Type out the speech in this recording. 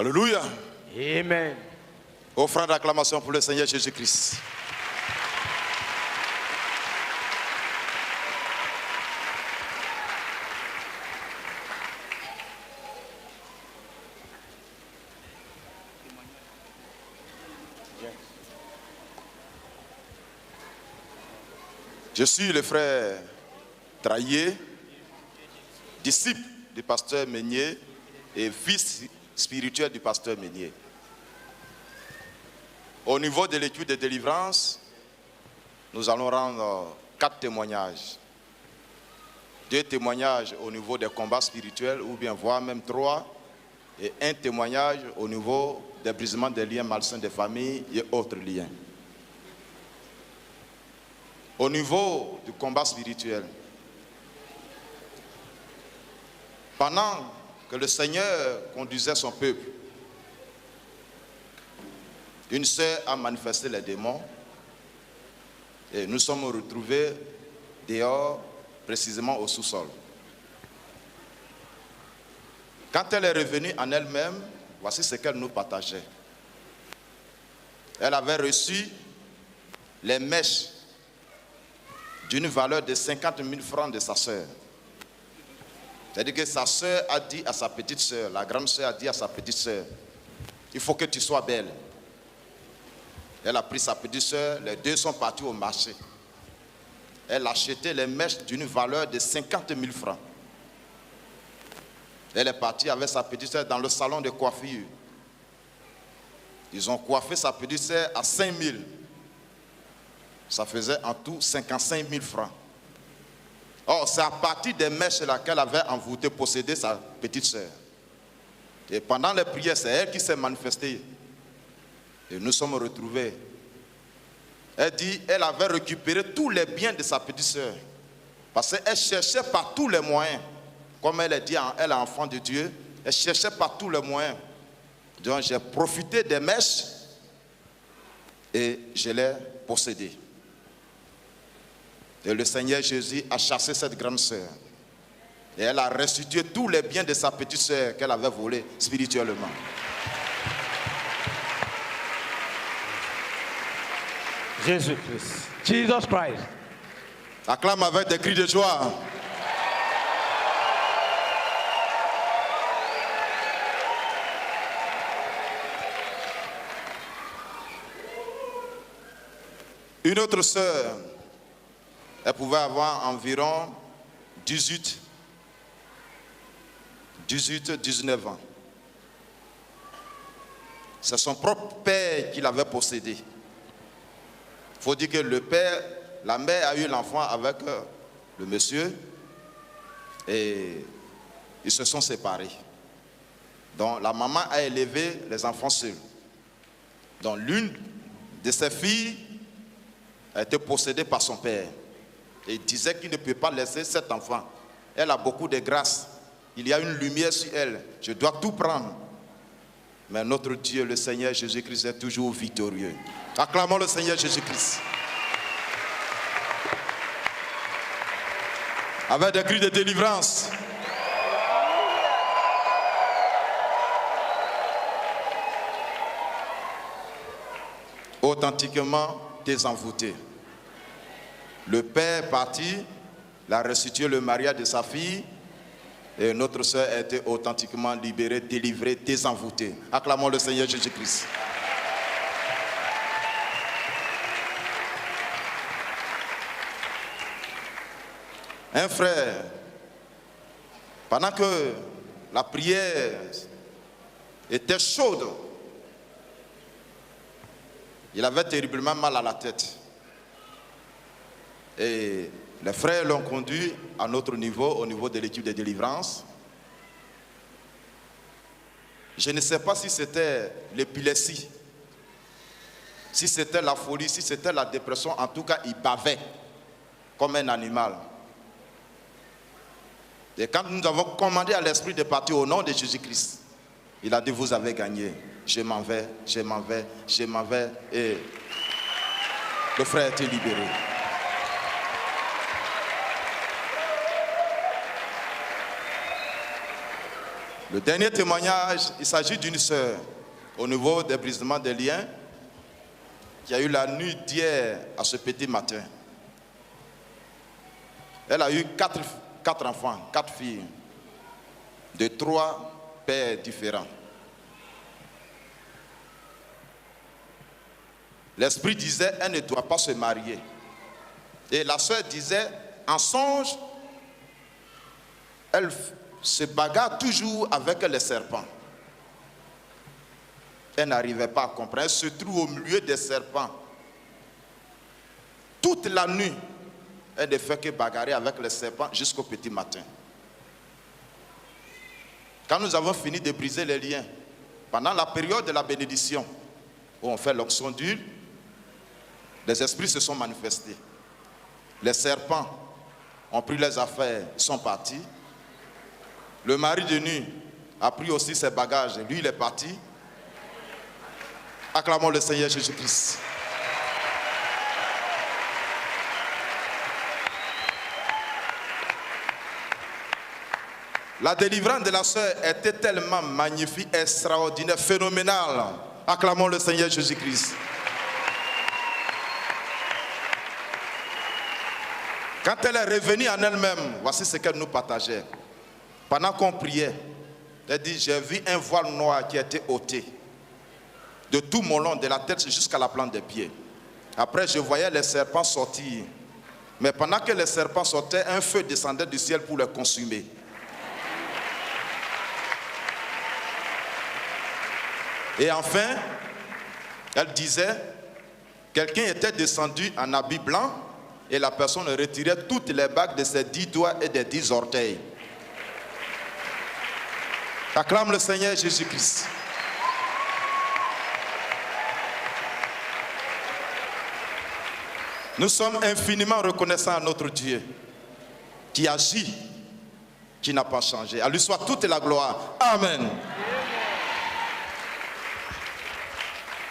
Alléluia. Amen. Offrande d'acclamation pour le Seigneur Jésus-Christ. Je suis le frère Traillé, disciple du pasteur Meunier et fils spirituel du pasteur Meunier. Au niveau de l'étude de délivrance, nous allons rendre 4 témoignages. 2 témoignages au niveau des combats spirituels, ou bien voire même 3, et 1 témoignage au niveau des brisements des liens malsains des familles et autres liens. Au niveau du combat spirituel, pendant que le Seigneur conduisait son peuple, une sœur a manifesté les démons et nous sommes retrouvés dehors, précisément au sous-sol. Quand elle est revenue en elle-même, voici ce qu'elle nous partageait. Elle avait reçu les mèches d'une valeur de 50 000 francs de sa sœur. C'est-à-dire que sa sœur a dit à sa petite sœur, la grande sœur a dit à sa petite sœur, il faut que tu sois belle. Elle a pris sa petite sœur, les deux sont partis au marché. Elle a acheté les mèches d'une valeur de 50 000 francs. Elle est partie avec sa petite sœur dans le salon de coiffure. Ils ont coiffé sa petite sœur à 5 000. Ça faisait en tout 55 000 francs. Or, c'est à partir des mèches là qu'elle avait envoûté, possédé sa petite sœur. Et pendant les prières, c'est elle qui s'est manifestée. Et nous sommes retrouvés. Elle dit, elle avait récupéré tous les biens de sa petite sœur. Parce qu'elle cherchait par tous les moyens. Comme elle a dit, elle est enfant de Dieu. Elle cherchait par tous les moyens. Donc j'ai profité des mèches et je l'ai possédé. Et le Seigneur Jésus a chassé cette grande sœur. Et elle a restitué tous les biens de sa petite sœur qu'elle avait volés spirituellement. Jésus-Christ. Jesus Christ. Acclame avec des cris de joie. Une autre sœur, elle pouvait avoir environ 19 ans. C'est son propre père qui l'avait possédé. Il faut dire que le père, la mère a eu l'enfant avec le monsieur et ils se sont séparés. Donc la maman a élevé les enfants seuls. Donc l'une de ses filles a été possédée par son père. Et il disait qu'il ne peut pas laisser cet enfant. Elle a beaucoup de grâce. Il y a une lumière sur elle. Je dois tout prendre. Mais notre Dieu, le Seigneur Jésus-Christ, est toujours victorieux. Acclamons le Seigneur Jésus-Christ. Avec des cris de délivrance. Authentiquement désenvoûté. Le père parti, l'a restitué le mariage de sa fille et notre soeur a été authentiquement libérée, délivrée, désenvoûtée. Acclamons le Seigneur Jésus-Christ. Un frère, pendant que la prière était chaude, il avait terriblement mal à la tête. Et les frères l'ont conduit à notre niveau, au niveau de l'équipe de délivrance. Je ne sais pas si c'était l'épilepsie, si c'était la folie, si c'était la dépression. En tout cas, il bavait comme un animal. Et quand nous avons commandé à l'esprit de partir au nom de Jésus-Christ, il a dit, vous avez gagné. Je m'en vais, je m'en vais, je m'en vais. Et le frère a été libéré. Le dernier témoignage, il s'agit d'une sœur au niveau des brisements des liens qui a eu la nuit d'hier à ce petit matin. Elle a eu quatre enfants, 4 filles, de 3 pères différents. L'esprit disait, elle ne doit pas se marier. Et la sœur disait, en songe, elle se bagarre toujours avec les serpents. Elle n'arrivait pas à comprendre. Elle se trouve au milieu des serpents. Toute la nuit, elle ne fait que bagarrer avec les serpents jusqu'au petit matin. Quand nous avons fini de briser les liens, pendant la période de la bénédiction, où on fait l'onction d'huile, les esprits se sont manifestés. Les serpents ont pris les affaires, sont partis. Le mari de nuit a pris aussi ses bagages, lui il est parti. Acclamons le Seigneur Jésus-Christ. La délivrance de la sœur était tellement magnifique, extraordinaire, phénoménale. Acclamons le Seigneur Jésus-Christ. Quand elle est revenue en elle-même, voici ce qu'elle nous partageait. Pendant qu'on priait, elle dit, j'ai vu un voile noir qui a été ôté. De tout mon long, de la tête jusqu'à la plante des pieds. Après, je voyais les serpents sortir. Mais pendant que les serpents sortaient, un feu descendait du ciel pour les consumer. Et enfin, elle disait, quelqu'un était descendu en habit blanc et la personne retirait toutes les bagues de ses 10 doigts et des 10 orteils. Acclame le Seigneur Jésus-Christ. Nous sommes infiniment reconnaissants à notre Dieu qui agit, qui n'a pas changé. À lui soit toute la gloire. Amen.